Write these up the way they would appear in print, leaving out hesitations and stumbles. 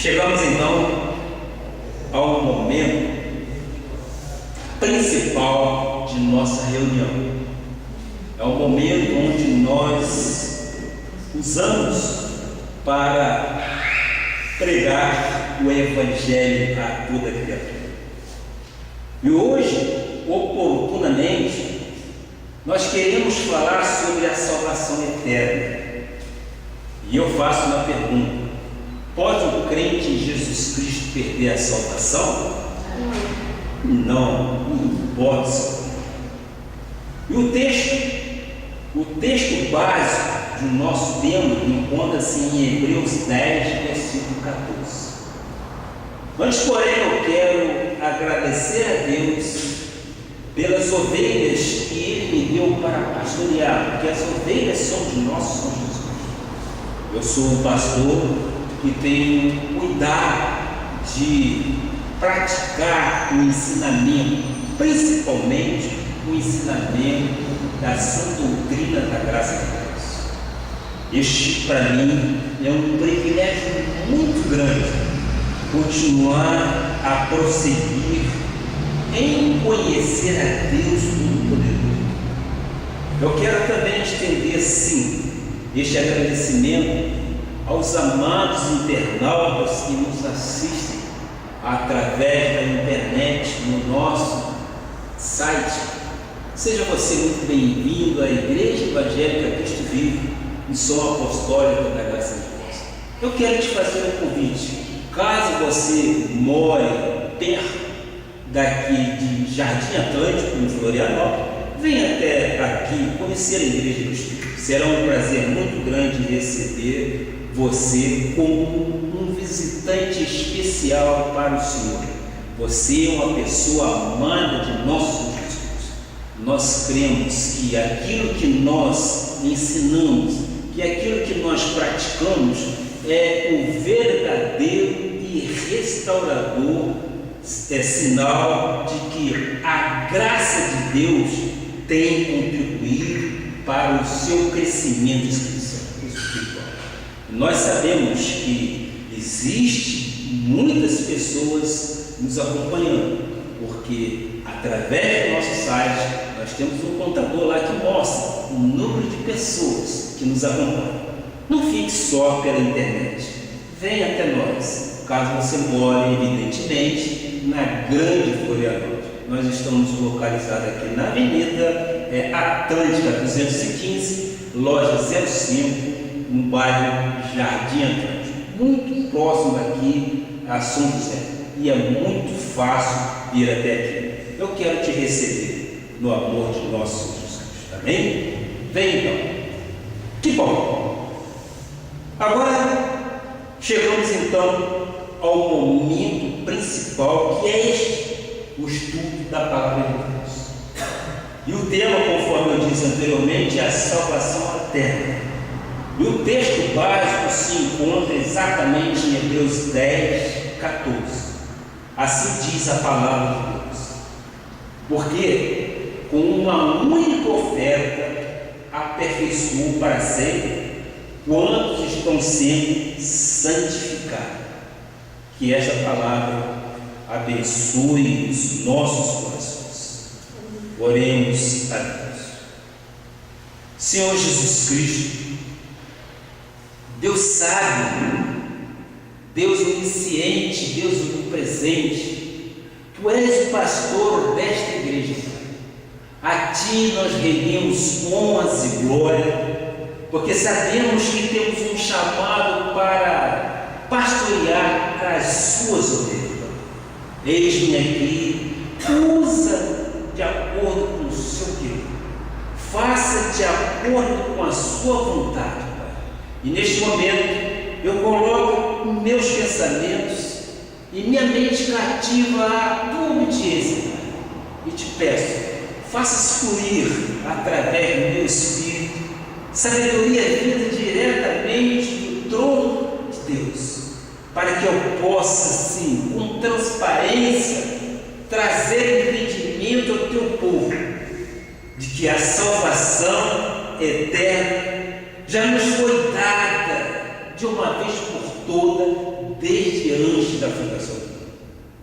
Chegamos então ao momento principal de nossa reunião. É o momento onde nós usamos para pregar o Evangelho a toda criatura. E hoje, oportunamente, nós queremos falar sobre a salvação eterna. E eu faço uma pergunta: pode o crente em Jesus Cristo perder a salvação? Não pode. E o texto básico do nosso tema encontra-se em Hebreus 10, versículo 14. Antes, porém, eu quero agradecer a Deus pelas ovelhas que Ele me deu para pastorear, porque as ovelhas são de nosso Senhor Jesus. Eu sou um pastor que tenho cuidado de praticar o ensinamento, principalmente o ensinamento da sã doutrina da graça de Deus. Este, para mim, é um privilégio muito grande, continuar a prosseguir em conhecer a Deus Todo-Poderoso. Eu quero também estender, sim, este agradecimento aos amados internautas que nos assistem através da internet no nosso site. Seja você muito bem-vindo à Igreja Evangélica Cristo Vive, Missão Apostólica da Graça de Deus. Eu quero te fazer um convite. Caso você more perto daqui de Jardim Atlântico, em Florianópolis, venha até aqui conhecer a Igreja de Cristo Vive. Será um prazer muito grande receber você como um visitante especial para o Senhor. Você é uma pessoa amada de nosso Senhor Jesus. Nós cremos que aquilo que nós ensinamos, que aquilo que nós praticamos é o verdadeiro e restaurador sinal de que a graça de Deus tem contribuído para o seu crescimento espiritual. Nós sabemos que existe muitas pessoas nos acompanhando, porque através do nosso site nós temos um contador lá que mostra o número de pessoas que nos acompanham. Não fique só pela internet, venha até nós, caso você more evidentemente na grande Florianópolis. Nós estamos localizados aqui na Avenida Atlântica 215, loja 05, no bairro Jardim Atlântico, muito próximo aqui a São José, e é muito fácil vir até aqui. Eu quero te receber no amor de nosso Senhor Jesus Cristo. Amém? Vem então. Que bom! Agora chegamos então ao momento principal, que é este, o estudo da palavra de Deus. E o tema, conforme eu disse anteriormente, é a salvação eterna. E o texto básico se encontra exatamente em Hebreus 10, 14. Assim diz a palavra de Deus: porque com uma única oferta aperfeiçoou para sempre quantos estão sendo santificados. Que esta palavra abençoe os nossos corações. Oremos a Deus. Senhor Jesus Cristo, Deus sábio, Deus onisciente, Deus onipresente, Tu és o pastor desta igreja. A Ti nós rendemos honras e glória, porque sabemos que temos um chamado para pastorear as Suas ovelhas. Eis-me aqui, usa de acordo com o Seu querer, faça de acordo com a Sua vontade, Pai. E neste momento eu coloco meus pensamentos e minha mente cativa à Tua obediência, Pai. E te peço, faça fluir através do meu espírito sabedoria vinda diretamente do trono de Deus, para que eu possa, sim, com transparência, trazer entendimento ao Teu povo, de que a salvação eterna já nos foi dada de uma vez por todas desde antes da fundação do mundo.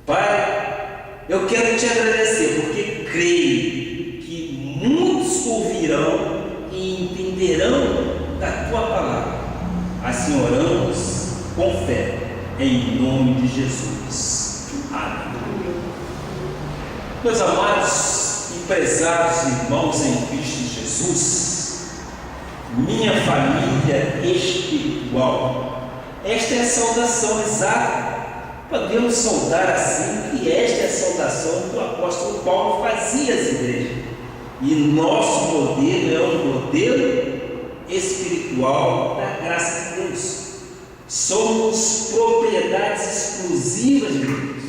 Pai, eu quero te agradecer, porque creio que muitos ouvirão e entenderão da tua palavra. Assim oramos com fé, em nome de Jesus. Amém. Meus amados e prezados irmãos em Cristo Jesus, minha família espiritual, esta é a saudação exata. Podemos saudar assim, que esta é a saudação que o apóstolo Paulo fazia às igrejas. E nosso modelo é um modelo espiritual da graça de Deus. Somos propriedades exclusivas de Deus.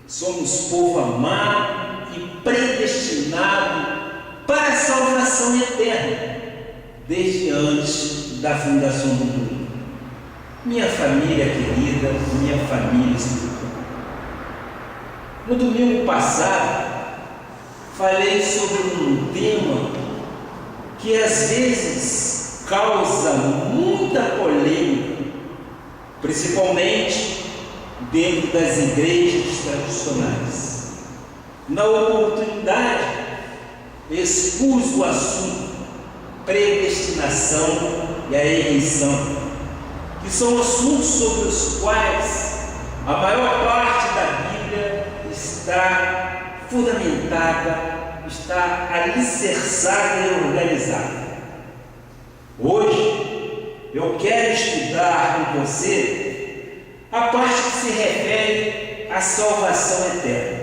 Somos povo amado e predestinado para a salvação eterna, desde antes da fundação do mundo. Minha família querida, minha família espiritual. No domingo passado, falei sobre um tema que às vezes causa muita polêmica, principalmente dentro das igrejas tradicionais. Na oportunidade, expus o assunto predestinação e a eleição, que são assuntos sobre os quais a maior parte da Bíblia está fundamentada, está alicerçada e organizada. Hoje eu quero estudar com você a parte que se refere à salvação eterna.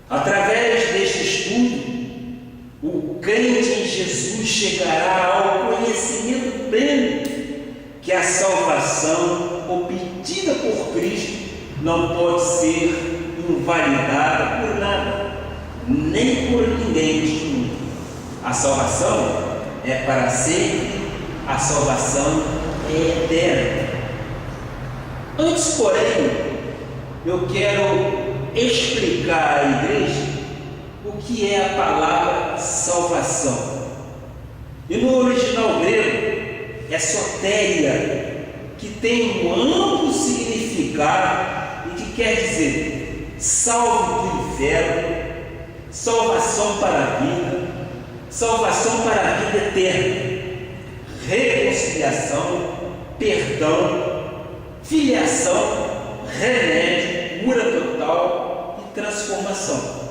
Através deste estudo, o crente em Jesus chegará ao conhecimento pleno que a salvação obtida por Cristo não pode ser invalidada por nada, nem por ninguém deste mundo. A salvação é para sempre, a salvação é eterna. Antes, porém, eu quero explicar à igreja o que é a palavra salvação. E no original grego é sotéria, que tem um amplo significado e que quer dizer salvo do inferno, salvação para a vida, salvação para a vida eterna, reconciliação, perdão, filiação, remédio, cura total e transformação.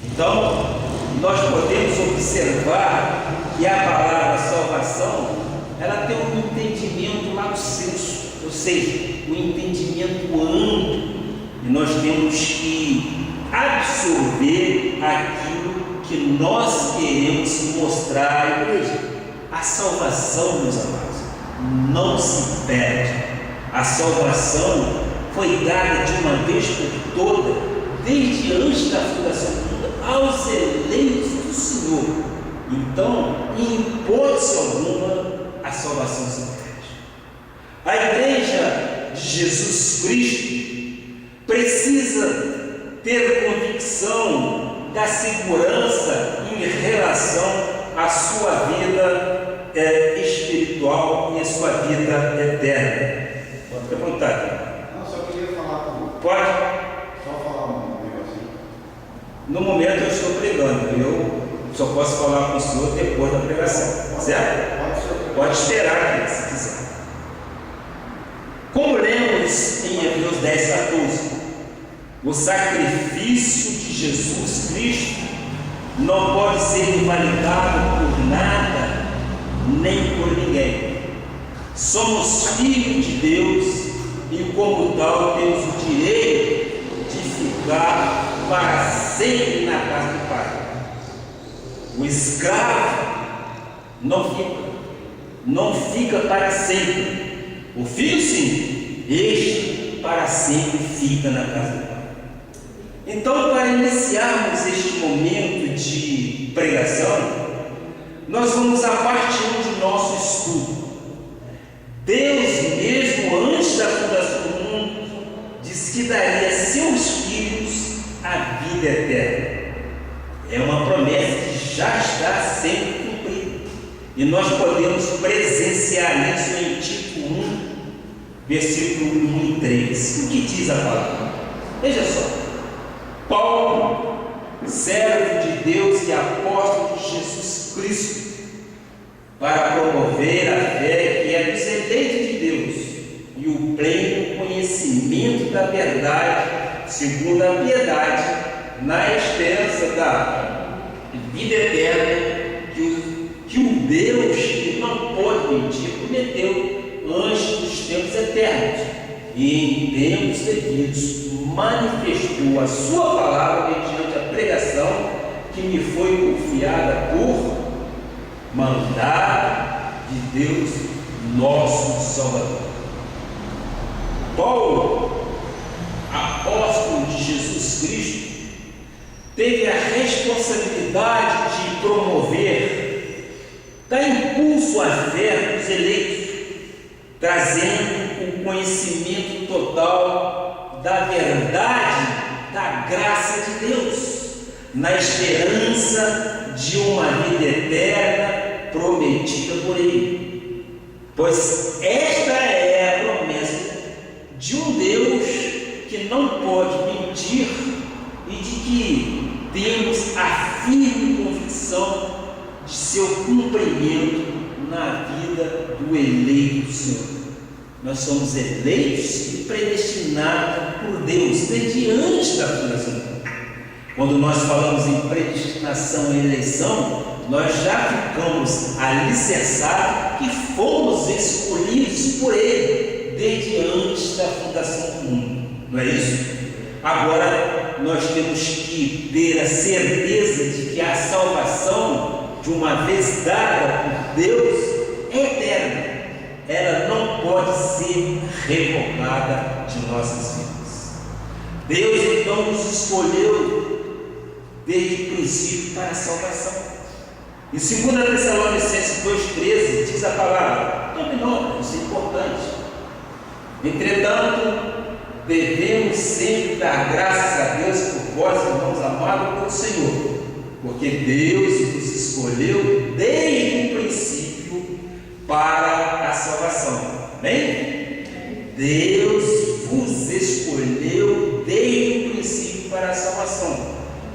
Então, nós podemos observar que a palavra salvação, ela tem um entendimento lato sensu, ou seja, um entendimento amplo, e nós temos que absorver aquilo que nós queremos mostrar à igreja. A salvação, meus amados, não se perde. A salvação foi dada de uma vez por toda, desde antes da fundação do mundo, aos eleitos do Senhor. Então, em hipótese alguma, a salvação se perde. A igreja de Jesus Cristo precisa ter convicção da segurança em relação à sua vida espiritual e à sua vida eterna. Pode perguntar. Não, só queria falar com... Pode? Só falar um negocinho. No momento eu estou pregando, eu só posso falar com o senhor depois da pregação, certo? Pode esperar, se quiser. Como lemos em Hebreus 10:14, o sacrifício de Jesus Cristo não pode ser invalidado por nada, nem por ninguém. Somos filhos de Deus e, como tal, temos o direito de ficar para sempre na casa do Pai. O escravo não fica para sempre. O filho, sim, este para sempre fica na casa do Pai. Então, para iniciarmos este momento de pregação, nós vamos à parte 1 de nosso estudo. Deus, mesmo antes da fundação do mundo, disse que daria a seus filhos a vida eterna. É uma promessa que já está sendo cumprida. E nós podemos presenciar isso em Tito 1, versículo 1 e 3. O que diz a palavra? Veja só. Paulo, servo de Deus e apóstolo de Jesus Cristo, para promover a fé que é dos eleitos de Deus e o pleno conhecimento da verdade, segundo a piedade, na esperança da vida eterna que o Deus que não pode mentir prometeu antes dos tempos eternos, e em tempos devidos manifestou a sua palavra mediante a pregação que me foi confiada por mandado de Deus, nosso Salvador. Paulo, apóstolo de Jesus Cristo, teve a responsabilidade de promover, dar impulso à fé dos eleitos, trazendo o conhecimento total da verdade, da graça de Deus, na esperança de uma vida eterna prometida por Ele. Pois esta é a promessa de um Deus que não pode mentir e de que temos a firme convicção de seu cumprimento na vida do eleito do Senhor. Nós somos eleitos e predestinados por Deus desde antes da fundação do mundo. Quando nós falamos em predestinação e eleição, nós já ficamos alicerçados que fomos escolhidos por Ele desde antes da fundação do mundo. Não é isso? Agora nós temos que ter a certeza de que a salvação, de uma vez dada por Deus, é eterna. Ela não pode ser revogada de nossas vidas. Deus então nos escolheu desde o princípio para a salvação. Em 2 Tessalonicenses 2,13 diz a palavra, terminou, isso é importante. Entretanto, devemos sempre dar graças a Deus por vós, irmãos amados pelo Senhor, porque Deus nos escolheu desde o princípio para a salvação. Amém? Deus vos escolheu desde o princípio para a salvação,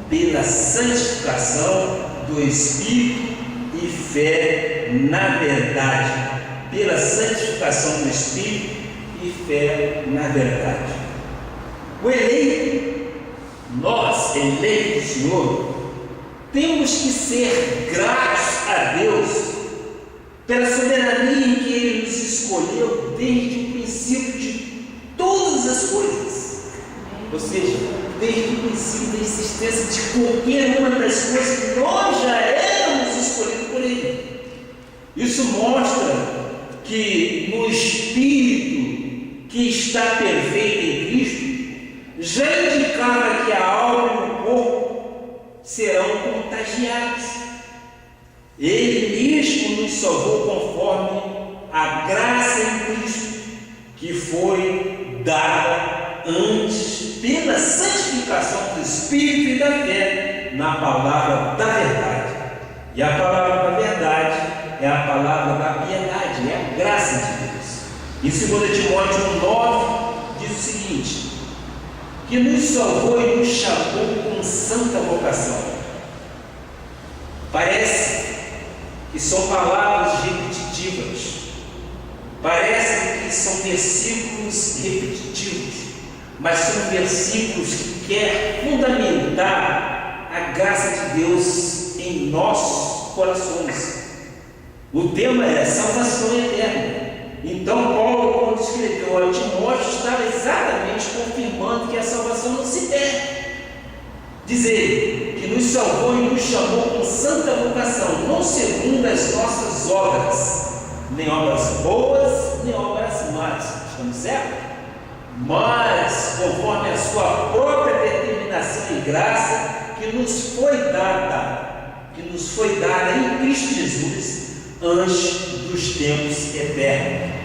pela santificação do Espírito e fé na verdade. Pela santificação do Espírito e fé na verdade. O eleito, nós, eleitos do Senhor, temos que ser gratos a Deus pela soberania em que Ele nos escolheu desde o princípio de todas as coisas. Ou seja, desde o princípio da existência de qualquer uma das coisas, nós já éramos escolhidos por Ele. Isso mostra que no Espírito que está perfeito em Cristo, já indicava que a alma e o corpo serão contagiados. Ele mesmo nos salvou conforme a graça em Cristo, que foi dada antes pela santificação do Espírito e da fé na palavra da verdade. E a palavra da verdade é a palavra da piedade, é a graça de Deus. Em 2 Timóteo 9 diz o seguinte, que nos salvou e nos chamou com santa vocação. Parece que são palavras repetitivas, parece que são versículos repetitivos, mas são versículos que querem fundamentar a graça de Deus em nossos corações. O tema é salvação eterna. Então Paulo, quando escreveu a Timóteo, estava exatamente confirmando que a salvação não se perde. Dizer que nos salvou e nos chamou com santa vocação, não segundo as nossas obras, nem obras boas, nem obras más, estamos certos? Mas conforme a sua própria determinação e graça que nos foi dada em Cristo Jesus antes dos tempos eternos.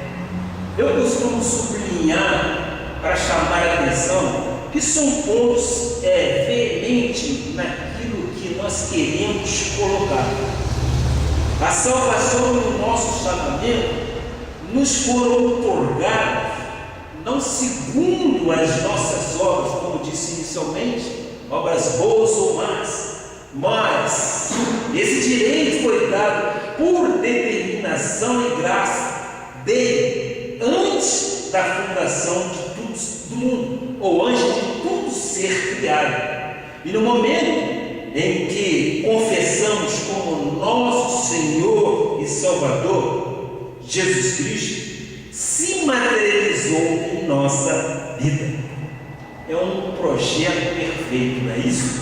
Eu costumo sublinhar para chamar a atenção que são pontos veementes naquilo que nós queremos colocar. A salvação e o nosso chamamento nos foram otorgados não segundo as nossas obras, como disse inicialmente, obras boas ou más, mas esse direito foi dado por determinação e graça dele, antes da fundação de tudo do mundo, ou antes de tudo ser criado. E no momento em que confessamos como nosso Senhor e Salvador, Jesus Cristo se materializou em nossa vida. É um projeto perfeito, não é isso?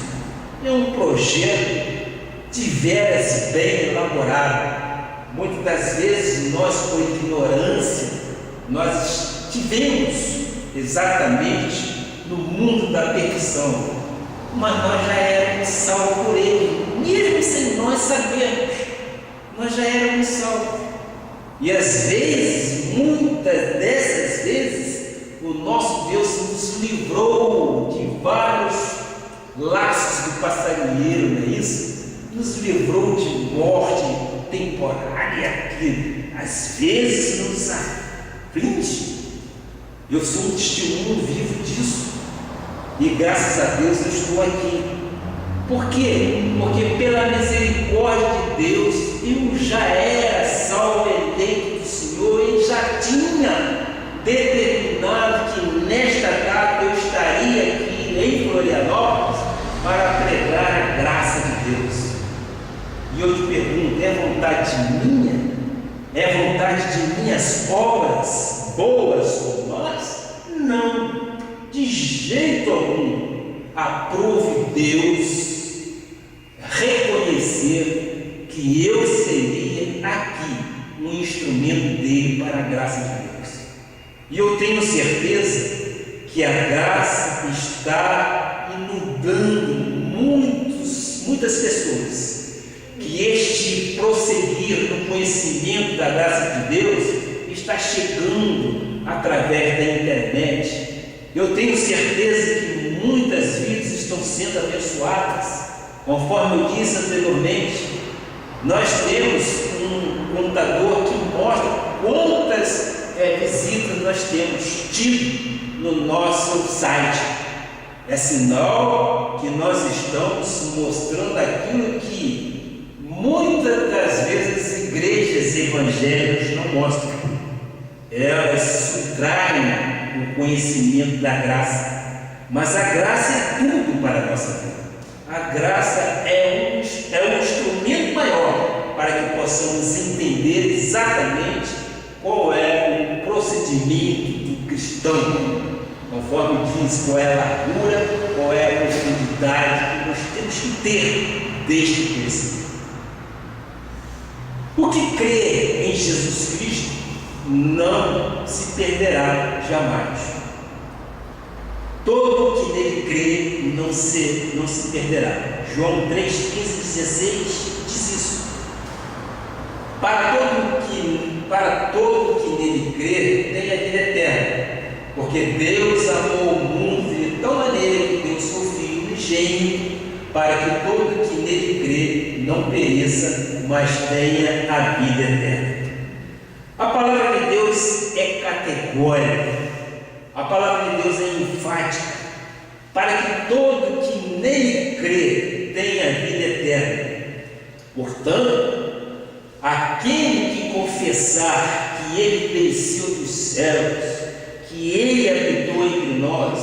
É um projeto deveras bem elaborado. Muitas das vezes nós, por ignorância, nós estivemos exatamente no mundo da perdição, mas nós já éramos salvos por Ele, mesmo sem nós sabermos, nós já éramos salvos. E às vezes, muitas dessas vezes, o nosso Deus nos livrou de vários laços do passarinheiro, não é isso? Nos livrou de morte temporária que às vezes nos aflige. Eu sou um testemunho vivo disso. E graças a Deus eu estou aqui. Por quê? Porque pela misericórdia de Deus eu já era salvo, eleito do Senhor, e já tinha determinado que nesta data eu estaria aqui em Florianópolis para pregar a graça de Deus. E eu te pergunto, é vontade minha? É vontade de minhas obras boas ou más? Não, de jeito algum. Aprove Deus reconhecer que eu seria aqui um instrumento dele para a graça de Deus. E eu tenho certeza que a graça está inundando muitas pessoas, que este prosseguir no conhecimento da graça de Deus está chegando através da internet. Eu tenho certeza que muitas vidas estão sendo abençoadas. Conforme eu disse anteriormente, nós temos um contador que mostra quantas visitas nós temos tido no nosso site. É sinal que nós estamos mostrando aquilo que muitas das vezes as igrejas evangélicas não mostram. Elas subtraem o conhecimento da graça. Mas a graça é tudo para a nossa vida. A graça é um instrumento maior para que possamos entender exatamente qual é o procedimento do cristão, conforme diz qual é a largura, qual é a profundidade que nós temos que ter deste conhecimento. O que crê em Jesus Cristo não se perderá jamais. Todo que nele crê não se perderá. João 3, 15, 16 diz isso. Para todo que nele crê, tem a vida eterna. Porque Deus amou o mundo de tal maneira que deu o seu Filho unigênito, para que todo que nele crê não pereça, mas tenha a vida eterna. A palavra de Deus é categórica. A palavra de Deus é enfática, para que todo que nele crê tenha vida eterna. Portanto, aquele que confessar que ele desceu dos céus, que ele habitou entre nós,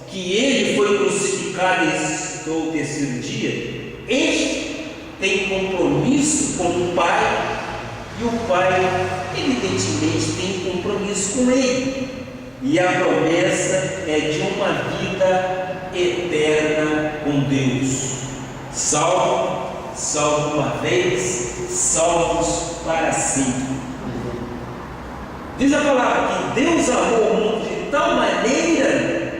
que ele foi crucificado e ressuscitou o terceiro dia, este tem compromisso com o Pai, e o Pai, evidentemente, tem compromisso com ele. E a promessa é de uma vida eterna com Deus. Salvo uma vez, salvos para sempre. Diz a palavra que Deus amou o mundo de tal maneira,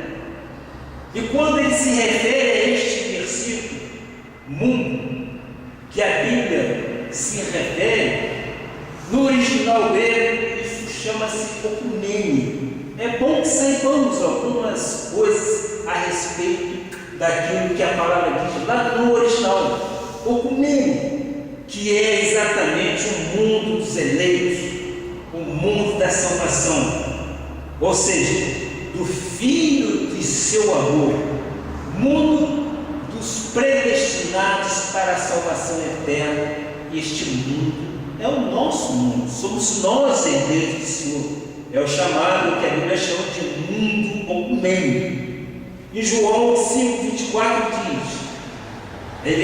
e quando ele se refere a este versículo, mundo, que a Bíblia se refere, no original grego, isso chama-se okumene. É bom que saibamos algumas coisas a respeito daquilo que a palavra diz lá no original. Okumene, que é exatamente o mundo dos eleitos, o mundo da salvação. Ou seja, do Filho de seu amor, mundo dos predestinados para a salvação eterna. E este mundo é o nosso mundo, somos nós, herdeiros do Senhor. É o chamado que a Bíblia chama de mundo ou meio. E João 5,24 diz: em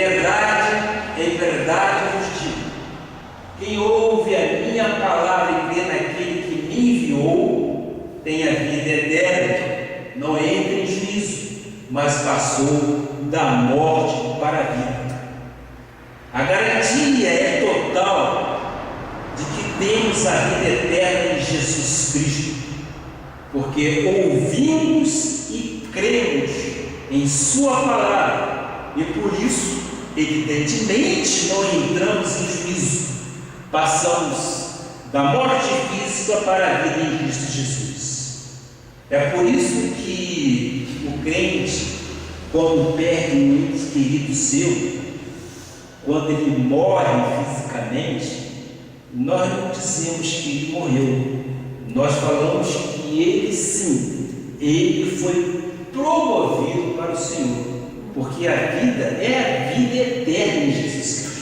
verdade vos digo, quem ouve a minha palavra e crê naquele que me enviou, tem a vida eterna, não entra em juízo, mas passou da morte para a vida. A garantia é total de que temos a vida eterna em Jesus Cristo, porque ouvimos e cremos em Sua palavra, e por isso, evidentemente, não entramos em juízo, passamos da morte física para a vida em Cristo Jesus. É por isso que o crente, quando perde um ente querido seu, quando ele morre fisicamente, nós não dizemos que ele morreu, nós falamos que ele sim, ele foi promovido para o Senhor, porque a vida é a vida eterna em Jesus Cristo.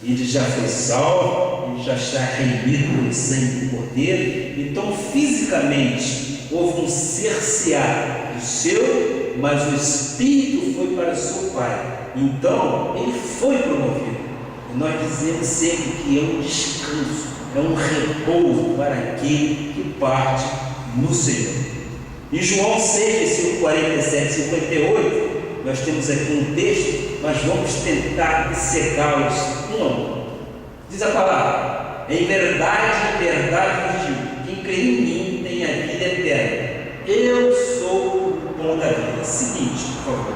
Ele já foi salvo, ele já está remido pelo sangue do Cordeiro. Então fisicamente houve um cercear do seu, mas o Espírito foi para o seu Pai. Então ele foi promovido. E nós dizemos sempre que é um descanso, é um repouso para aquele que parte no Senhor. Em João 6, versículo 47 e 58, nós temos aqui um texto, mas vamos tentar dissecá-los um a um. Diz a palavra: em verdade vos digo, quem crê em mim tem a vida eterna. Eu sou o pão da vida. Seguinte, por favor.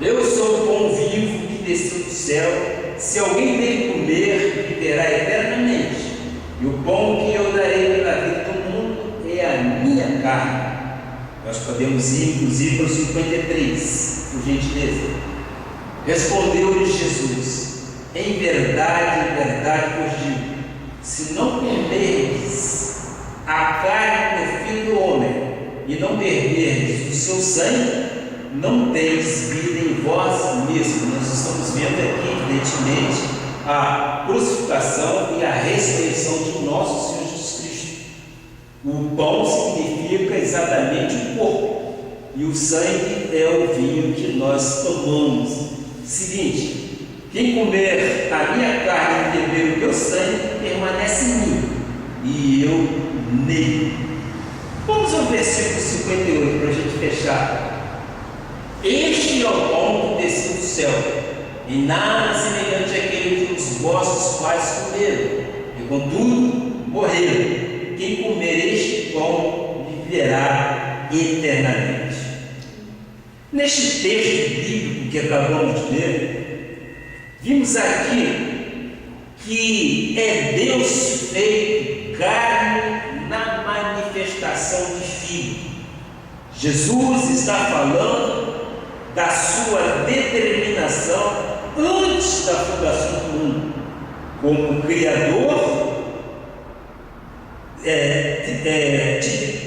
Eu sou o pão vivo que desceu do céu. Se alguém dele comer, viverá eternamente. E o pão que eu darei pela vida do mundo é a minha carne. Nós podemos ir, inclusive, para o 53, por gentileza. Respondeu-lhe Jesus: em verdade vos digo, se não comerdes a carne do Filho do Homem e não beberdes o seu sangue, não teis vida em vós mesmos. Nós estamos vendo aqui, evidentemente, a crucificação e a ressurreição de nosso Senhor Jesus Cristo. O pão significa exatamente o corpo, e o sangue é o vinho que nós tomamos. Seguinte: quem comer a minha carne e beber o meu sangue permanece em mim, e eu nele. Vamos ao versículo 58 para a gente fechar. Este é o pão que desceu do céu, e nada semelhante àquele que os vossos pais comeram, e contudo morreram. Quem comer este pão viverá eternamente. Neste texto bíblico que acabamos de ler, vimos aqui que é Deus feito carne na manifestação de Filho. Jesus está falando da sua determinação antes da fundação do mundo, como Criador,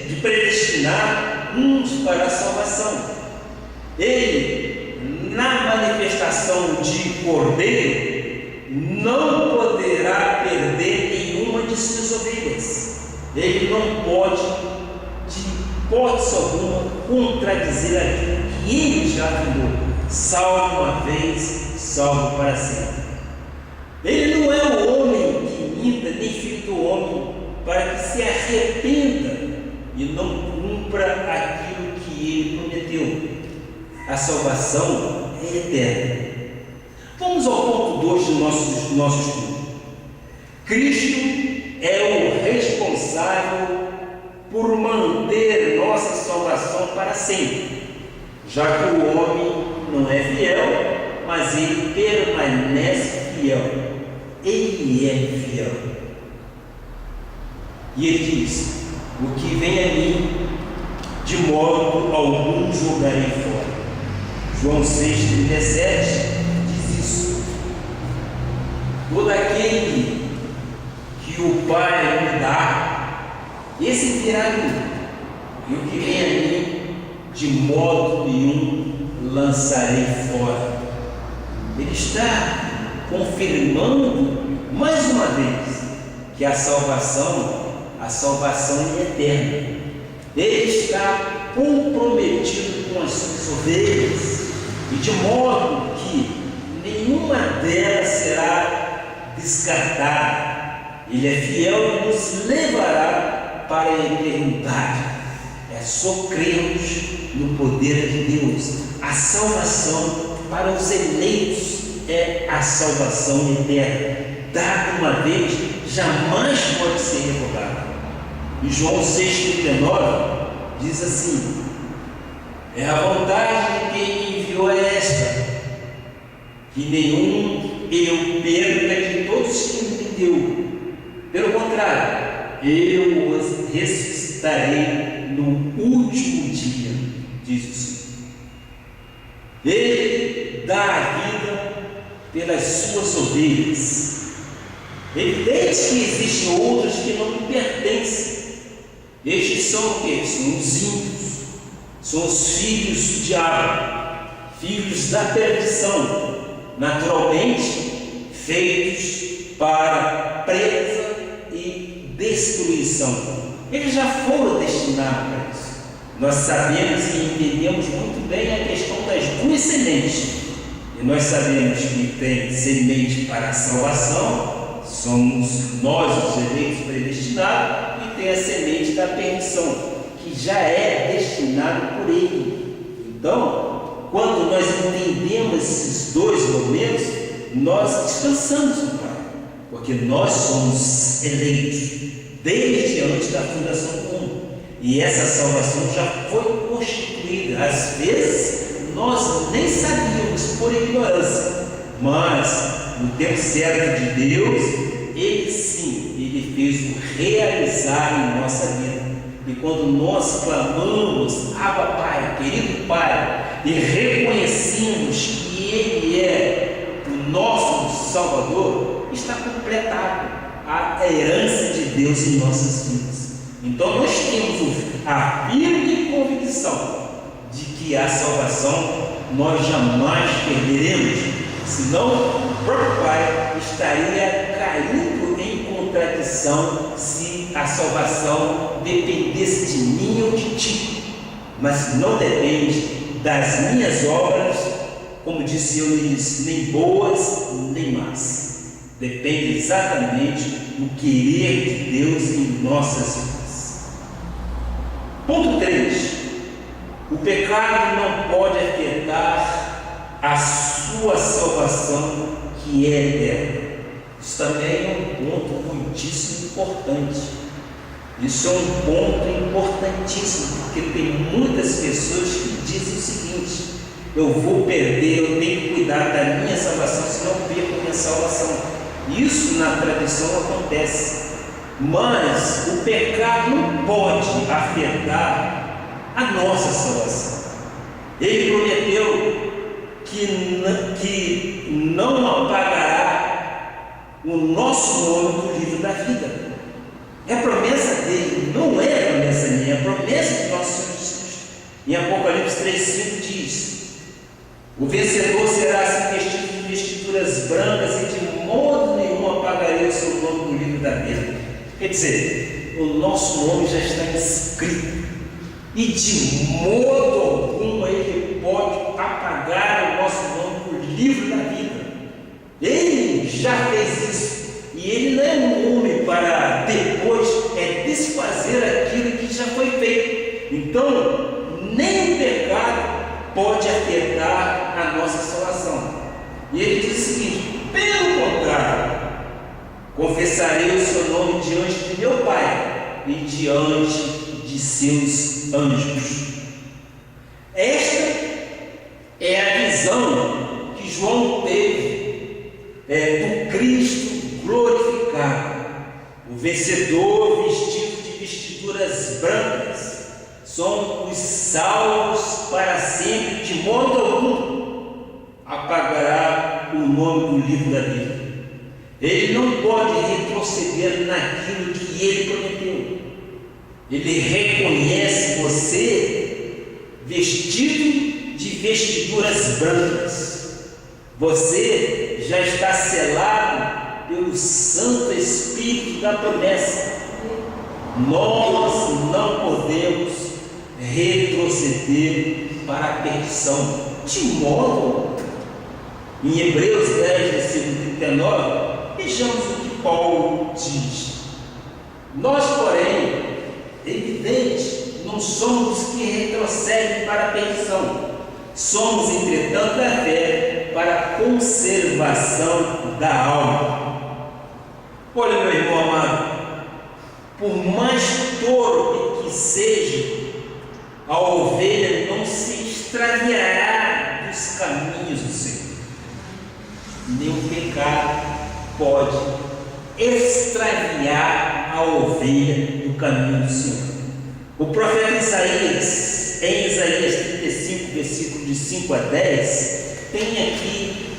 de predestinar uns para a salvação. Ele, na manifestação de Cordeiro, não poderá perder nenhuma de suas ovelhas. Ele não pode, de hipótese alguma, contradizer aquilo que ele já afirmou: salvo uma vez, salvo para sempre. Ele não é o homem que minta, nem filho do homem, para que se arrependa e não cumpra aquilo que ele prometeu. A salvação é eterna. Vamos ao ponto 2 do nosso estudo. Cristo é o responsável por manter nossa salvação para sempre, já que o homem não é fiel, mas ele permanece fiel. Ele é fiel. E ele diz: o que vem a mim, de modo algum jogarei fora. João 6,37 diz isso. Todo aquele que o Pai me dá, esse virá a mim, e o que vem a mim, de modo nenhum lançarei fora. Ele está confirmando mais uma vez que a salvação é eterna. Ele está comprometido com as suas ovelhas, e de modo que nenhuma delas será descartada. Ele é fiel e nos levará para a eternidade. É só crermos no poder de Deus. A salvação para os eleitos é a salvação eterna, dada uma vez, jamais pode ser revogada. E João 6,39 diz assim: é a vontade de quem me enviou é esta, que nenhum eu perca de todos que me deu. Pelo contrário, eu os ressuscitarei no último dia, diz o Senhor. Ele dá a vida pelas suas ovelhas. Evidente que existem outros que não lhe pertencem. Estes são o quê? São os ímpios, são os filhos do diabo, filhos da perdição, naturalmente feitos para presa e destruição. Eles já foram destinados para isso. Nós sabemos e entendemos muito bem a questão das duas sementes. E nós sabemos que tem semente para a salvação, somos nós os eleitos predestinados, e tem a semente da perdição, que já é destinado por Ele. Então, quando nós entendemos esses dois momentos, nós descansamos no Pai, porque nós somos eleitos desde antes da fundação do mundo, e essa salvação já foi constituída. Às vezes nós nem sabíamos por ignorância, mas no tempo certo de Deus, Ele sim, Ele fez o realizar em nossa vida. E quando nós clamamos, Abba Pai, querido Pai, e reconhecemos que Ele é o nosso Salvador, está completado a herança de Deus em nossas vidas. Então nós temos a firme convicção de que a salvação nós jamais perderemos, senão o próprio Pai estaria caindo em contradição se a salvação dependesse de mim ou de ti. Mas não depende das minhas obras, como disse eu no início, nem boas nem más. Depende exatamente do querer de Deus em nossas vidas. Ponto 3. O pecado não pode afetar a sua salvação, que é eterna. Isso também é um ponto muitíssimo importante. Isso é um ponto importantíssimo, porque tem muitas pessoas que dizem o seguinte: eu vou perder, eu tenho que cuidar da minha salvação, senão eu perco a minha salvação. Isso na tradição acontece, mas o pecado não pode afetar a nossa salvação. Ele prometeu que não apagará o nosso nome do livro da vida. É promessa dele, não é promessa minha, é promessa de nosso Senhor Jesus. Em Apocalipse 3,5 diz: o vencedor será assim vestido de vestiduras brancas, e de modo nenhum apagarei o seu nome do livro da vida. Quer dizer, o nosso nome já está inscrito, e de modo algum ele pode apagar o nosso nome do livro da vida. Ele já fez isso, e ele não é um homem para depois desfazer aquilo que já foi feito. Então, nem o pecado pode afetar a nossa salvação. E ele diz o seguinte: pelo contrário, confessarei o seu nome diante de meu Pai e diante de seus anjos. Esta é a visão que João teve do Cristo glorificado, o vencedor vestido de vestiduras brancas. São os salvos para sempre, de modo algum apagará o nome do livro da vida. Ele não pode retroceder naquilo que ele prometeu. Ele reconhece você vestido de vestiduras brancas. Você já está selado pelo Santo Espírito da promessa. Nós não podemos retroceder para a perdição, de modo. Em Hebreus 10, versículo 39, vejamos o que Paulo diz. Nós, porém, evidente, não somos os que retrocedem para a perdição, somos, entretanto, da fé para a conservação da alma. Olha, meu irmão amado, por mais torpe que seja, a ovelha não se extraviará dos caminhos do Senhor. Nem o pecado pode extraviar a ovelha do caminho do Senhor. O profeta Isaías, em Isaías 35, versículos de 5 a 10, tem aqui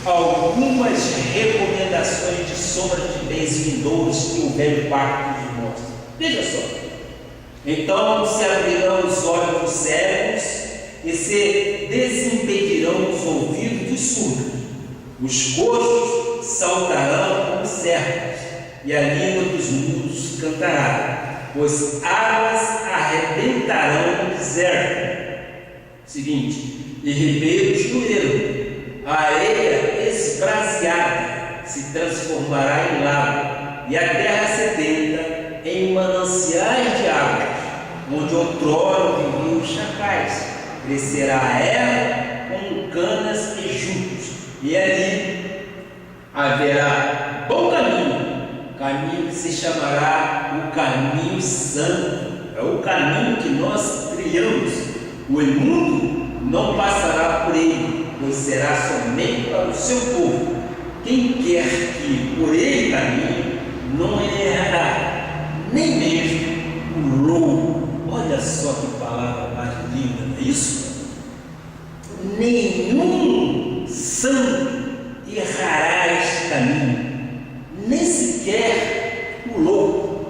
algumas recomendações de sombra de bens vindouros que o velho pacto nos mostra. Veja só. Então se abrirão os olhos dos cegos e se desimpedirão os ouvidos dos surdos. Os coxos saltarão como serpes, e a língua dos mudos cantará, pois águas arrebentarão no deserto. Seguinte, e ribeiros fluíram, a areia esbraseada se transformará em lago, e a terra sedenta em mananciais de águas, onde outrora viviam os chacais. Crescerá a erva com canas e juncos, e ali haverá bom caminho que se chamará o caminho santo. É o caminho que nós trilhamos. O imundo não passará por ele, pois será somente para o seu povo. Quem quer que por ele caminhe, não errará, nem mesmo o lobo. Olha só que palavra mais linda, não é isso? Nenhum santo errará este caminho, nem sequer o louco.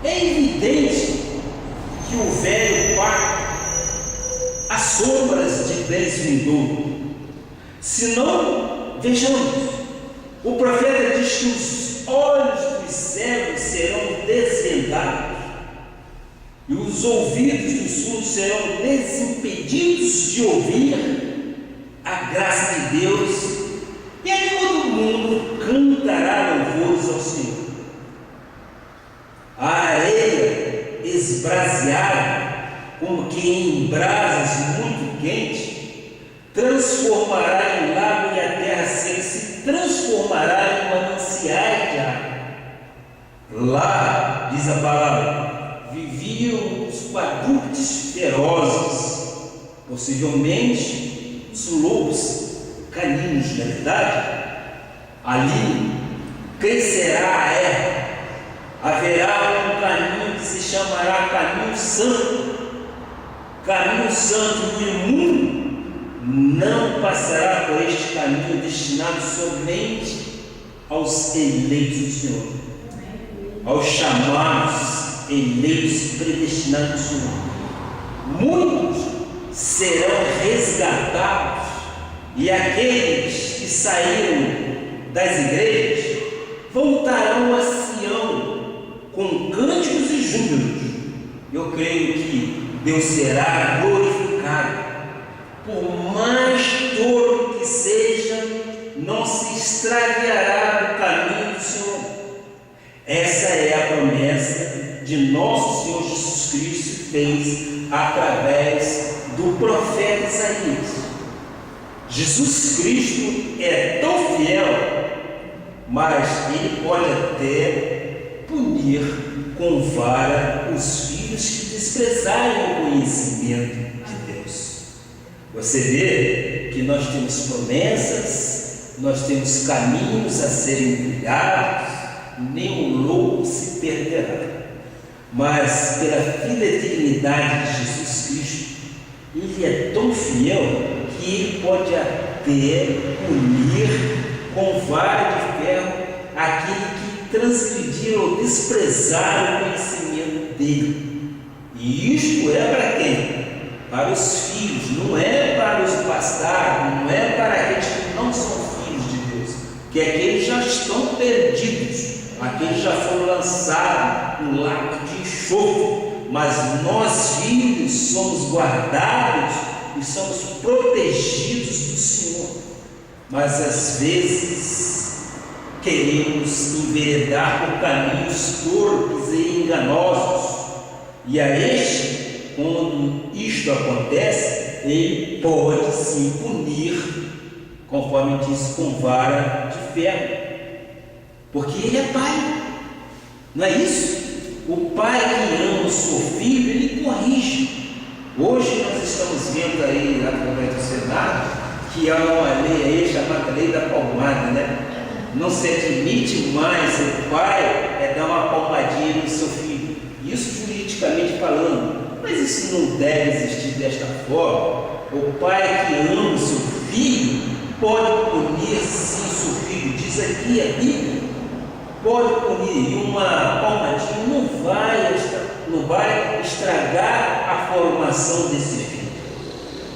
É evidente que o velho pacto há sombras de bens vindouros. Se não, vejamos, o profeta diz que os olhos dos cegos serão desvendados e os ouvidos dos surdos serão desimpedidos de ouvir a graça de Deus, e aí todo mundo cantará louvores ao Senhor. A areia esbraseada, como que em brasas muito quentes, transformará em lago, e a terra seca se transformará em mananciais de água. Lá, diz a palavra, viviam os quadrúpedes ferozes, possivelmente os lobos caninos, na verdade. Ali crescerá a erva, haverá um caminho que se chamará caminho santo. Caminho santo do imundo não passará por este caminho destinado somente aos eleitos do Senhor, aos chamados eleitos predestinados do Senhor. Muitos serão resgatados, e aqueles que saíram das igrejas voltarão a Sião com cânticos e júbilos. Eu creio que Deus será glorificado. Por mais torpe que seja, não se extraviará do caminho do Senhor. Essa é a promessa de nosso Senhor Jesus Cristo, que fez através do profeta Isaías. Jesus Cristo é tão fiel, mas ele pode até punir com vara os filhos que desprezarem o conhecimento de Deus. Você vê que nós temos promessas, nós temos caminhos a serem trilhados, nenhum louco se perderá. Mas pela fidelidade de Jesus Cristo, ele é tão fiel que ele pode até punir com vara de ferro aquele que transgredir ou desprezar o conhecimento dele. E isto é para quem? Para os filhos, não é para os bastardos, não é para aqueles que não são filhos de Deus, que aqueles já estão perdidos, aqueles já foram lançados no lago de enxofre, mas nós filhos somos guardados e somos protegidos do Senhor. Mas às vezes queremos enveredar por caminhos torpes e enganosos, e a este, quando isto acontece, ele pode sim punir, conforme diz, com vara de ferro, porque ele é pai, não é isso? O pai que ama o seu filho, ele corrige. Hoje nós estamos vendo aí através do Senado que há uma lei aí chamada lei da palmada, né? Não se admite mais o pai dar uma palmadinha no seu filho, isso juridicamente falando, mas isso não deve existir desta forma. O pai que ama o seu filho pode punir sim o seu filho, diz aqui a Bíblia, pode punir, e uma palmadinha não vai estragar a formação desse filho.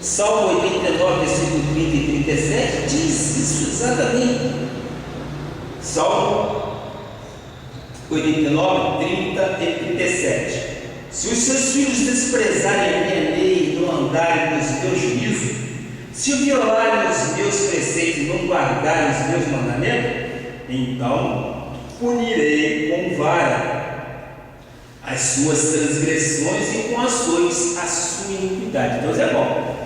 Salmo 89, versículo 30 e 37 diz isso exatamente. Salmo 89, 30 e 37. Se os seus filhos desprezarem a minha lei e não andarem nos meus juízos, se violarem os meus preceitos e não guardarem os meus mandamentos, então punirei com vara as suas transgressões e com açoites a sua iniquidade. Deus é bom,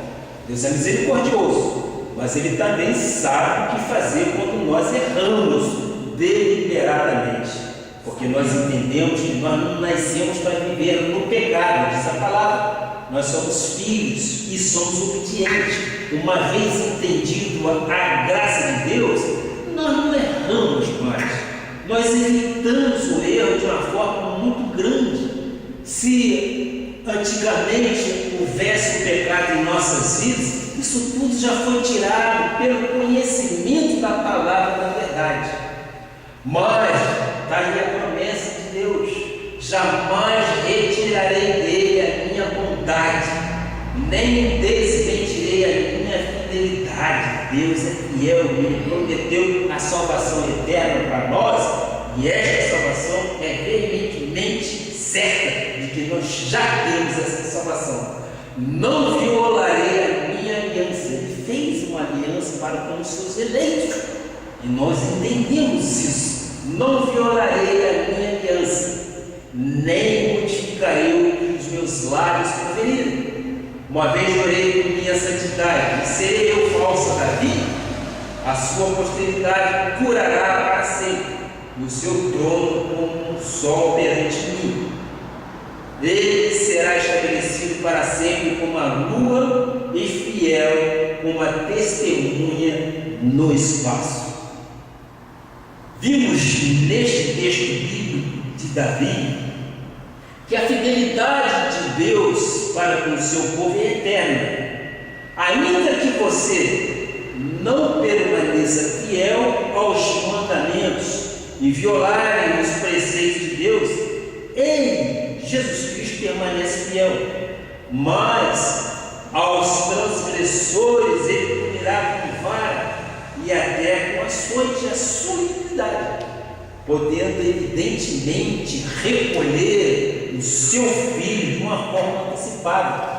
Deus é misericordioso, mas Ele também sabe o que fazer quando nós erramos deliberadamente, porque nós entendemos que nós não nascemos para viver no pecado, diz a palavra. Nós somos filhos e somos obedientes. Uma vez entendido a graça de Deus, nós não erramos mais, nós evitamos o erro de uma forma muito grande. Se antigamente houvesse o pecado em nossas vidas, isso tudo já foi tirado pelo conhecimento da palavra da verdade. Mas está aí a promessa de Deus: jamais retirarei dele a minha bondade, nem desmentirei a minha fidelidade. Deus é fiel, Ele prometeu a salvação eterna para nós, e esta salvação é veementemente certa de que nós já temos essa salvação. Não violarei a minha aliança. Ele fez uma aliança para com os seus eleitos, e nós entendemos isso. Não violarei a minha aliança, nem modificarei o que os meus lábios proferiram. Uma vez jurei por minha santidade, e serei eu falsa Davi, a sua posteridade curará para sempre, e o seu trono como um sol perante mim. Ele será estabelecido para sempre como a lua e fiel como a testemunha no espaço. Vimos neste texto bíblico de Davi que a fidelidade de Deus para com o seu povo é eterna. Ainda que você não permaneça fiel aos mandamentos e violarem os preceitos de Deus, Ele, Jesus Cristo, permanece fiel. Mas aos transgressores Ele punirá com vara e até com açoite a sua iniquidade, podendo evidentemente recolher o seu filho de uma forma antecipada.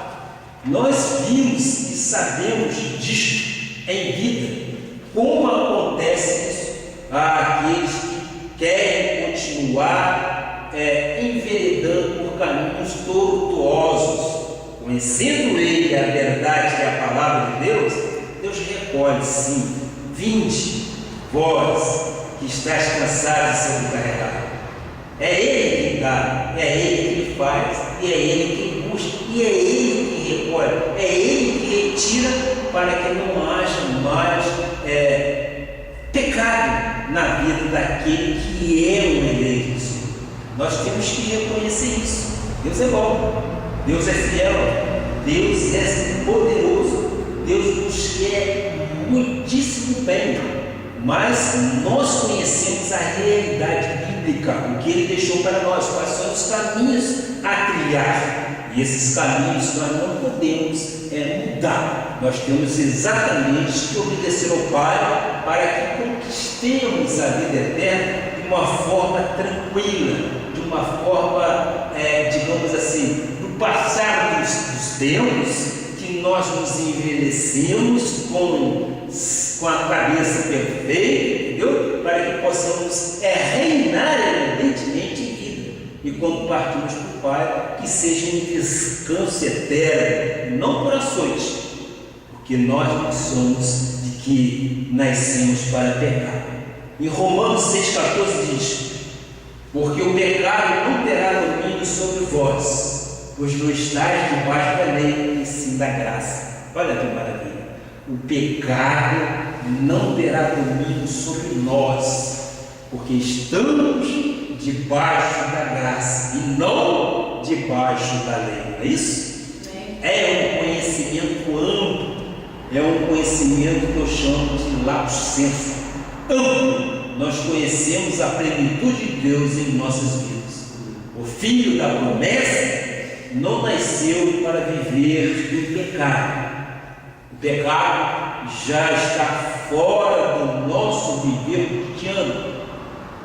Nós vimos e sabemos disto em vida, como acontece isso àqueles que querem continuar enveredando por caminhos tortuosos. Conhecendo ele a verdade que é a palavra de Deus, Deus recolhe sim. Vinde, vós que estáis cansados e sobrecarregados. É Ele que dá, é Ele que faz, e é Ele que busca, e é Ele que recolhe, é Ele que retira, para que não haja mais pecado na vida daquele que é o eleito do Senhor. Nós temos que reconhecer isso. Deus é bom, Deus é fiel, Deus é poderoso, Deus nos quer muitíssimo bem, mas nós conhecemos a realidade bíblica bíblica, o que Ele deixou para nós, quais são os caminhos a trilhar. E esses caminhos nós não podemos mudar. Nós temos exatamente que obedecer ao Pai para que conquistemos a vida eterna de uma forma tranquila, de uma forma, digamos assim, no passar dos tempos, que nós nos envelhecemos com a cabeça perfeita, entendeu? Para que possamos reinar evidentemente em vida. E quando partimos para o Pai, que seja um descanso eterno, não por açoite, porque nós não somos de que nascemos para pecar. Em Romanos 6,14 diz: porque o pecado não terá domínio sobre vós, pois não estáis debaixo da lei, e sim da graça. Olha que maravilha! O pecado não terá domínio sobre nós, porque estamos debaixo da graça e não debaixo da lei. Não é isso? É um conhecimento amplo, é um conhecimento que eu chamo de lapsus sensu. Amplo. Nós conhecemos a plenitude de Deus em nossas vidas. O filho da promessa não nasceu para viver em pecado. O pecado já está fora do nosso viver cotidiano,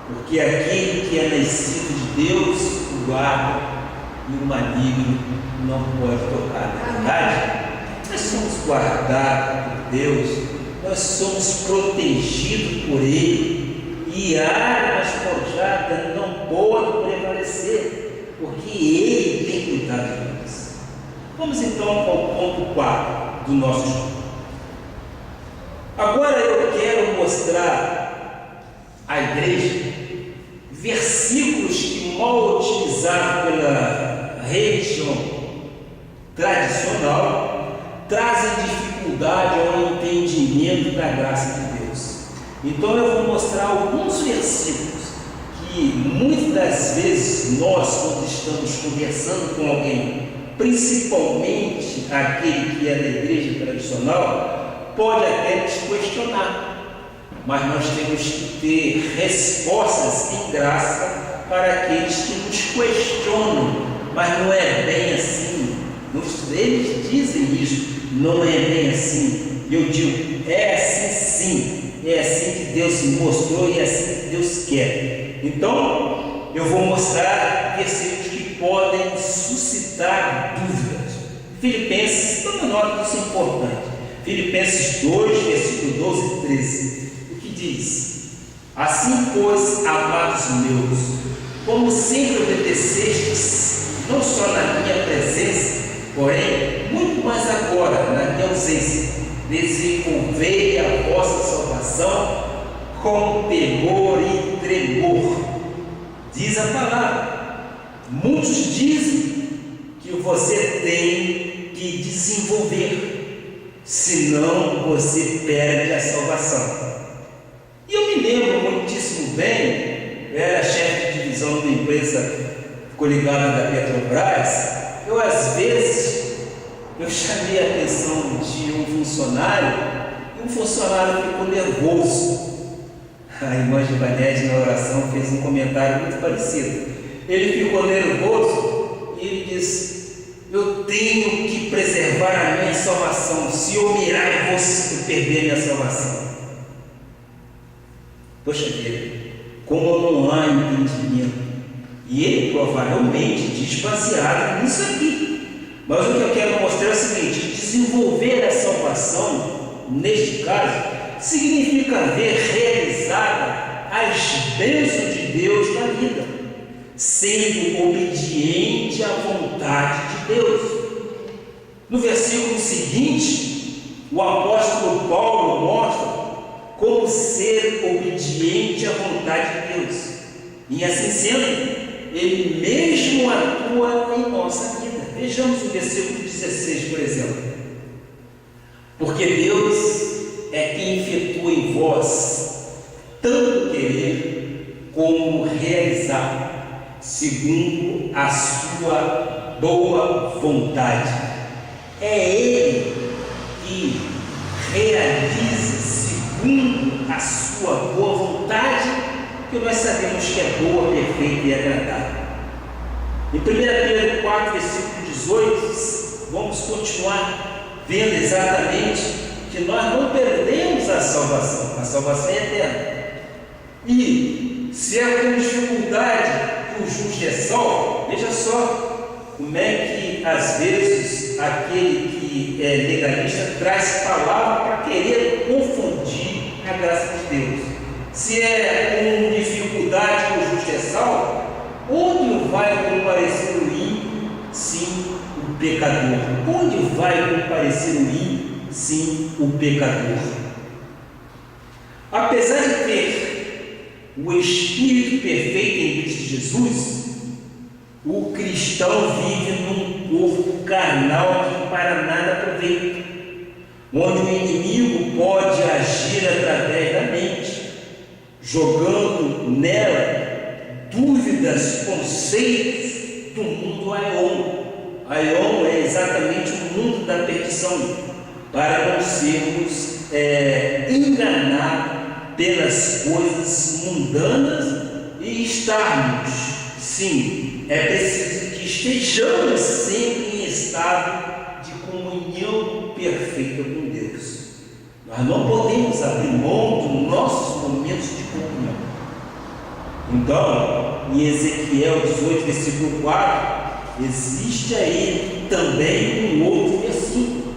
porque aquele que é nascido de Deus o guarda e o maligno não pode tocar. Na verdade, nós somos guardados por Deus, nós somos protegidos por Ele, e a arma forjada não pode prevalecer, porque Ele tem cuidado de nós. Vamos então ao ponto 4 do nosso estudo. Agora eu quero mostrar à igreja versículos que, mal utilizados pela religião tradicional, trazem dificuldade ao entendimento da graça de Deus. Então eu vou mostrar alguns versículos que muitas das vezes nós, quando estamos conversando com alguém, principalmente aquele que é da igreja tradicional, pode até nos questionar, mas nós temos que ter respostas em graça para aqueles que nos questionam. Mas não é bem assim. Eles dizem isso, não é bem assim. Eu digo, é assim sim. É assim que Deus se mostrou e é assim que Deus quer. Então, eu vou mostrar versículos que podem suscitar dúvidas. Filipenses, toma nota disso, é importante. Filipenses 2, versículo 12 e 13. O que diz? Assim, pois, amados meus, como sempre obedecestes, não só na minha presença, porém, muito mais agora, na minha ausência, desenvolvei a vossa salvação com temor e tremor. Diz a palavra. Muitos dizem que você tem que desenvolver, senão você perde a salvação. E eu me lembro muitíssimo bem, eu era chefe de divisão de uma empresa coligada da Petrobras. Eu às vezes chamei a atenção de um funcionário, e um funcionário ficou nervoso. A irmã Givanete, na oração, fez um comentário muito parecido. Ele ficou nervoso e ele disse: eu tenho que preservar a minha salvação. Se eu mirar, eu vou perder minha salvação. Poxa vida, como não há entendimento. E ele provavelmente diz baseado nisso aqui. Mas o que eu quero mostrar é o seguinte: desenvolver a salvação, neste caso, significa ver realizada as bênçãos de Deus na vida, sendo obediente à vontade de Deus. No versículo seguinte, o apóstolo Paulo mostra como ser obediente à vontade de Deus, e assim sendo, ele mesmo atua em nossa vida. Vejamos o versículo 16, por exemplo. Porque Deus é quem efetua em vós tanto querer como realizar, segundo a sua boa vontade. É Ele que realiza segundo a sua boa vontade porque nós sabemos que é boa, perfeita e agradável. Em 1 Pedro 4, versículo 18, vamos continuar vendo exatamente que nós não perdemos a salvação é eterna. E se é com dificuldade que o justo é salvo, veja só como é que às vezes aquele que é legalista traz palavra para querer confundir a graça de Deus. Se é com dificuldade que o justo é salvo, onde vai comparecer o ímpio? Sim, o pecador. Onde vai comparecer o ímpio? Sim, o pecador. Apesar de ter o Espírito perfeito em Cristo Jesus, o cristão vive num corpo carnal que para nada aproveita, onde o inimigo pode agir através da mente, jogando nela dúvidas, conceitos do mundo Aion. Aion é exatamente o mundo da perdição, para não sermos enganados pelas coisas mundanas e estarmos, sim, é preciso que estejamos sempre em estado de comunhão perfeita com Deus. Nós não podemos abrir mão dos nossos momentos de comunhão. Então, em Ezequiel 18, versículo 4, existe aí também um outro versículo: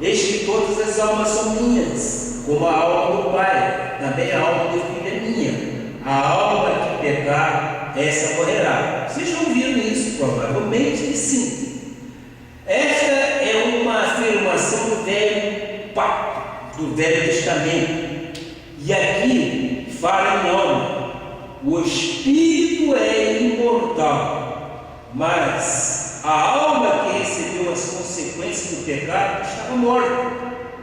eis que todas as almas são minhas, como a alma do Pai, também a alma do Filho é minha. A alma que pecar, essa morrerá. Vocês já ouviram isso? Provavelmente que sim. Esta é uma afirmação do velho pacto, do Velho Testamento. E aqui fala em alma. O espírito é imortal, mas a alma que recebeu as consequências do pecado estava morta,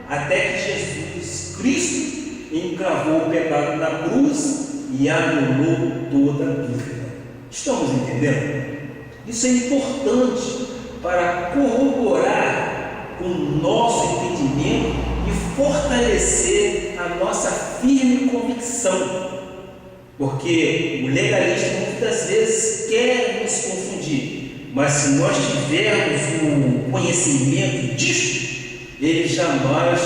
até que Jesus Cristo encravou o pecado na cruz e anulou toda a dúvida. Estamos entendendo? Isso é importante para corroborar com o nosso entendimento e fortalecer a nossa firme convicção. Porque o legalista muitas vezes quer nos confundir, mas se nós tivermos o conhecimento disso, ele jamais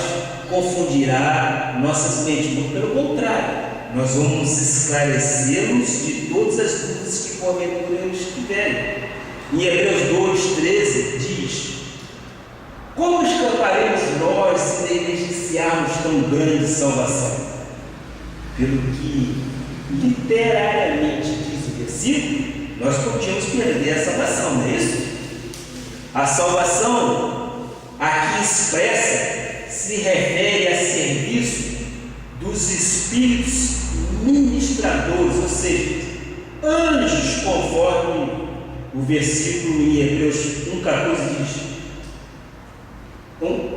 confundirá nossas mentes. Muito pelo contrário, nós vamos esclarecê-los de todas as dúvidas que porventura eles tiverem. Em Hebreus 2,13 diz: como escaparemos nós se negligenciarmos tão grande salvação? Pelo que literariamente diz o versículo, nós podíamos perder a salvação, não é isso? A salvação aqui expressa se refere a serviço dos espíritos ministradores, ou seja, anjos, conforme o versículo em Hebreus 1,14 diz.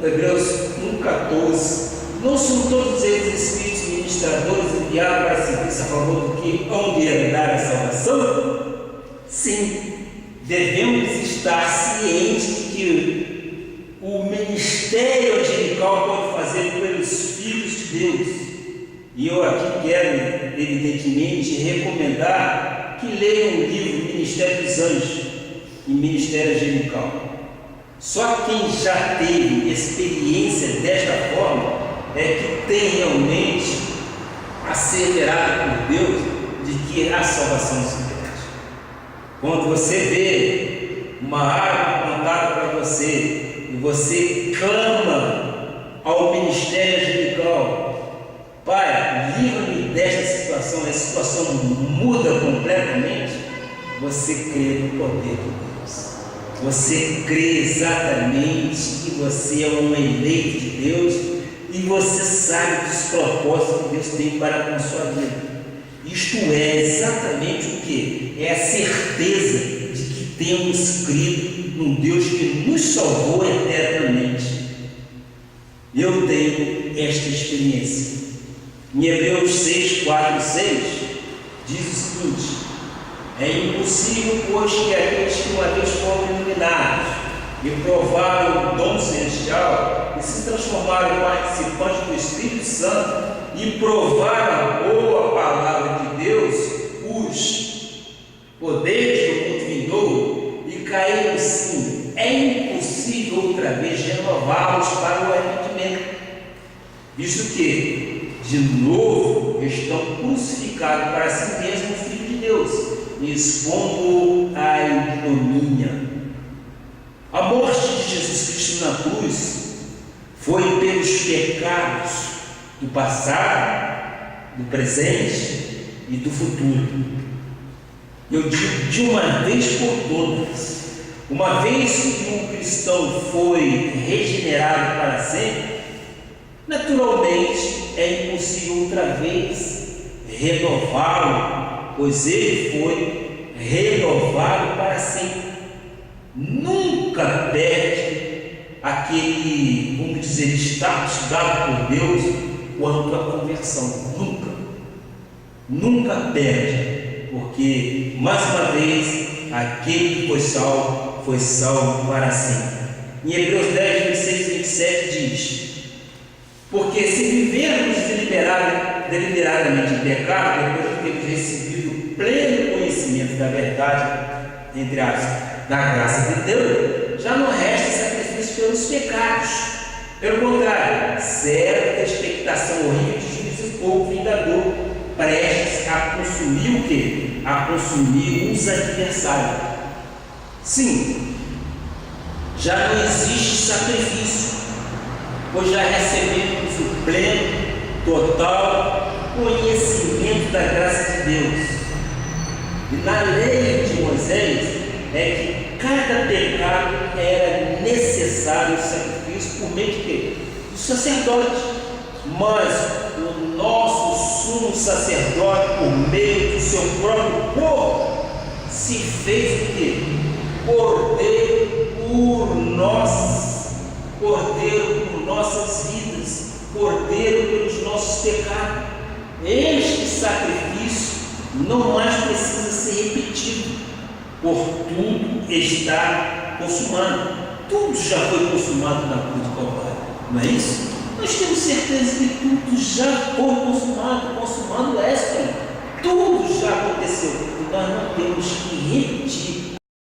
Hebreus 1,14: não são todos eles espíritos ministradores enviados para serviço a favor do que hão de herdar a salvação? Sim, devemos estar cientes de que o ministério angelical pode fazer pelos filhos de Deus. E eu aqui quero, evidentemente, recomendar que leiam o livro Ministério dos Anjos e Ministério Angelical. Só quem já teve experiência desta forma é que tem realmente asseverado por Deus de que a salvação se perde. Quando você vê uma água apontada para você e você clama ao ministério angelical: Pai, livra-me desta situação, a situação muda completamente, você crê no poder de Deus. Você crê exatamente que você é um eleito de Deus e você sabe dos propósitos que Deus tem para com a sua vida. Isto é exatamente o que? É a certeza de que temos crido num Deus que nos salvou eternamente. Eu tenho esta experiência. Em Hebreus 6, 4 e 6, diz o seguinte: é impossível, pois, que aqueles que uma vez foram iluminados e provaram o dom celestial e se transformaram em participantes do Espírito Santo e provaram a boa palavra de por Deus, os poderes do mundo vindouro e caíram sim. É impossível outra vez renová-los para o arrependimento, visto que, de novo, estão crucificados para si mesmo o Filho de Deus, expondo à ignomínia. A morte de Jesus Cristo na cruz foi pelos pecados do passado, do presente e do futuro. Eu digo de uma vez por todas, uma vez que um cristão foi regenerado para sempre, naturalmente é impossível outra vez renová-lo, pois ele foi renovado para sempre. Nunca perde aquele, vamos dizer, status dado por Deus quanto à conversão. Nunca perde, porque, mais uma vez, aquele que foi salvo para sempre. Em Hebreus 10, 26 e 27 diz: porque se vivermos deliberadamente em pecado, depois de termos recebido pleno conhecimento da verdade, entre aspas, da graça de Deus, já não resta sacrifício pelos pecados. Pelo contrário, certa expectação horrível de juízo e fogo vingador, prestes a consumir o quê? A consumir os adversários. Sim, já não existe sacrifício, pois já recebemos o pleno, total conhecimento da graça de Deus. E na lei de Moisés é que cada pecado era necessário sacrifício por meio de quê? Do sacerdote. Mas o nosso sumo sacerdote, por meio do seu próprio corpo, se fez o quê? Cordeiro por nossas vidas, cordeiro pelos nossos pecados. Este sacrifício não mais precisa ser repetido, por tudo está consumado. Tudo já foi consumado na cruz do Calvário, não é isso? Nós temos certeza que tudo já foi consumado é, Senhor. Tudo já aconteceu. Nós não temos que repetir